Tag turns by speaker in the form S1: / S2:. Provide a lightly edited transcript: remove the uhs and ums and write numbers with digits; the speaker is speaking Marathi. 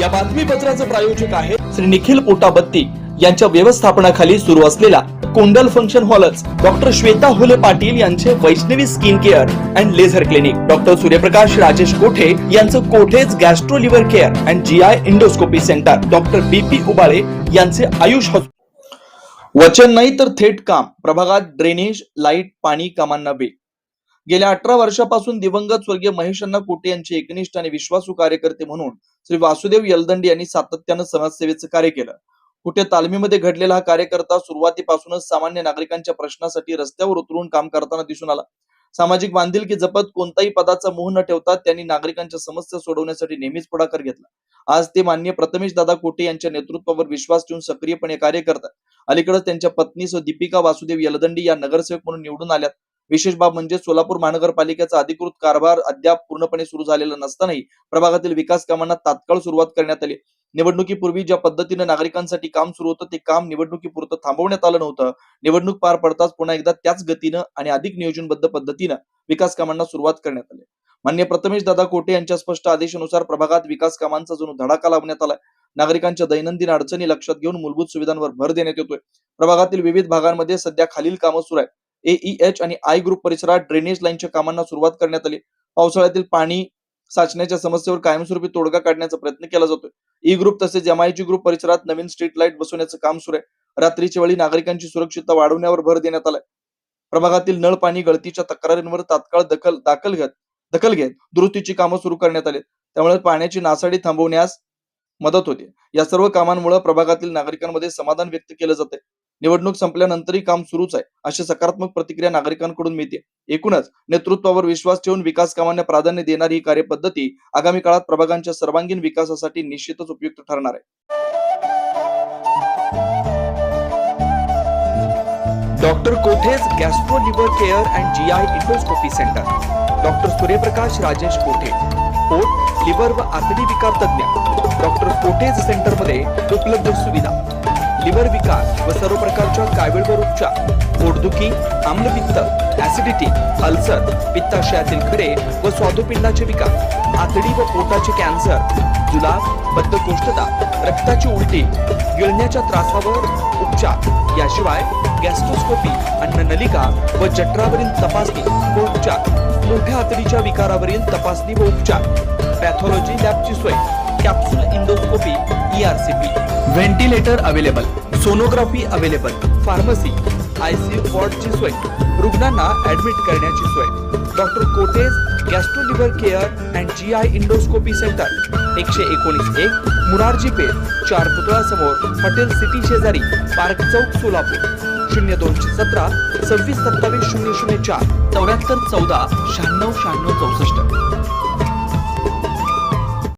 S1: या बातमीपत्राचे प्रायोजक आहे श्री निखिल पोटाबत्ती यांच्या व्यवस्थापनाखाली सुरू असलेला कुंडल फंक्शन हॉलच, डॉक्टर श्वेता होले पाटील यांचे Vaishnavi skin care and laser clinic, doctor Suryaprakash Rajesh Kothe यांचं Kothe's gastro liver care and GI endoscopy centre, doctor BP Ubale यांचे आयुष हॉस्पिटल। वचन नाही तर थेट काम, प्रभागात ड्रेनेज, लाईट, पाणी कामांना वेग। गेल्या 18 वर्षापासून दिवंगत स्वर्गीय महेशअण्णा कोठे यांचे एकनिष्ठ आणि विश्वासू कार्यकर्ते म्हणून श्री वासुदेव यलदंडे यांनी सातत्यानं समाजसेवेचं कार्य केलं। कुठे तालमीमध्ये घडलेला हा कार्यकर्ता सुरुवातीपासूनच सामान्य नागरिकांच्या प्रश्नासाठी रस्त्यावर उतरून काम करताना दिसून आला। सामाजिक बांधिलकी जपत कोणताही पदाचा मोह न ठेवता त्यांनी नागरिकांच्या समस्या सोडवण्यासाठी नेहमीच पुढाकार घेतला। आज ते माननीय प्रथमेश दादा कोठे यांच्या नेतृत्वावर विश्वास ठेवून सक्रियपणे कार्य करतात। अलीकडे त्यांच्या पत्नी दीपिका वासुदेव यलदंडे या नगरसेवक म्हणून निवडून आल्यात। विशेष बाब म्हणजे सोलापूर महानगरपालिकेचा अधिकृत कारभार अद्याप पूर्णपणे सुरू झालेला नसतानाही प्रभागातील विकास कामांना तात्काळ सुरुवात करण्यात आली। निवडणुकीपूर्वी ज्या पद्धतीने नागरिकांसाठी काम सुरू होतं ते काम निवडणुकीपुरतं थांबवण्यात आलं नव्हतं। निवडणूक पार पडताच पुन्हा एकदा त्याच गतीनं आणि अधिक नियोजनबद्ध पद्धतीनं विकास कामांना सुरुवात करण्यात आली। माननीय प्रथमेश दादा कोठे यांच्या स्पष्ट आदेशानुसार प्रभागात विकास कामांचा जणू धडाका लावण्यात आला। नागरिकांच्या दैनंदिन अडचणी लक्षात घेऊन मूलभूत सुविधांवर भर देण्यात येतोय। प्रभागातील विविध भागांमध्ये सध्या खालील कामं सुरू आहेत। AEH आणि I ग्रुप परिसरात ड्रेनेज लाईनच्या कामांना सुरुवात करण्यात आली। पावसाळ्यातील पाणी साचण्याच्या समस्येवर कायमस्वरूपी तोडगा काढण्याचा प्रयत्न केला जातोय। E ग्रुप तसेच MIG ग्रुप परिसरात नवीन स्ट्रीट लाईट बसवण्याचं काम सुरू आहे। रात्रीच्या वेळी नागरिकांची सुरक्षितता वाढवण्यावर भर देण्यात आलाय। प्रभागातील नळ पाणी गळतीच्या तक्रारींवर तात्काळ दखल घेत दुरुस्तीची कामं सुरू करण्यात आली। त्यामुळे पाण्याची नासाडी थांबवण्यास मदत होते। या सर्व कामांमुळे प्रभागातील नागरिकांमध्ये समाधान व्यक्त केलं जाते। निवडणूक संपल्यानंतरही काम सुरूच आहे अशी सकारात्मक प्रतिक्रिया नागरिकांकडून मिळते। एकूणच नेतृत्वावर विश्वास ठेवून विकास कामांना प्राधान्य देणारी ही कार्यपद्धती आगामी काळात प्रभागांच्या सर्वांगीण विकासासाठी निश्चितच उपयुक्त ठरणार आहे। Doctor Kothe's gastro liver care and GI endoscopy centre, doctor Suryaprakash Rajesh कोठे, पोट, लिव्हर व आतडी विकार तज्ञ। डॉक्टर कोठेज सेंटर मध्ये उपलब्ध सुविधा, लिव्हर विकार व सर्व प्रकारच्या कावीळवर उपचार, पोटदुखी, आम्लपित्त, ऍसिडिटी, अल्सर, पित्ताशयातील खडे व स्वादुपिंडाचे विकार, आतडी व पोटाचे कॅन्सर, जुलाब, बद्धकोष्ठता, रक्ताची उलटी, गिळण्याच्या त्रासावर उपचार। याशिवाय गॅस्ट्रोस्कोपी, अन्ननलिका व जठरावरील तपासणी व उपचार, मोठ्या आतडीच्या विकारावरील तपासणी व उपचार, पॅथॉलॉजी लॅबची सोय, capsule endoscopy, ERCP, ventilator available, sonography available, pharmacy, ICU वॉर्डची सोय, रुग्णांना ऍडमिट करण्याची सोय। Doctor Kothe's gastro liver care and GI endoscopy centre, 119-1 Murarji Peth, 4 पुतळा समोर, हॉटेल सिटी शेजारी, पार्क चौक, सोलापूर। 0217 26 27 004 74 14 96 96 64।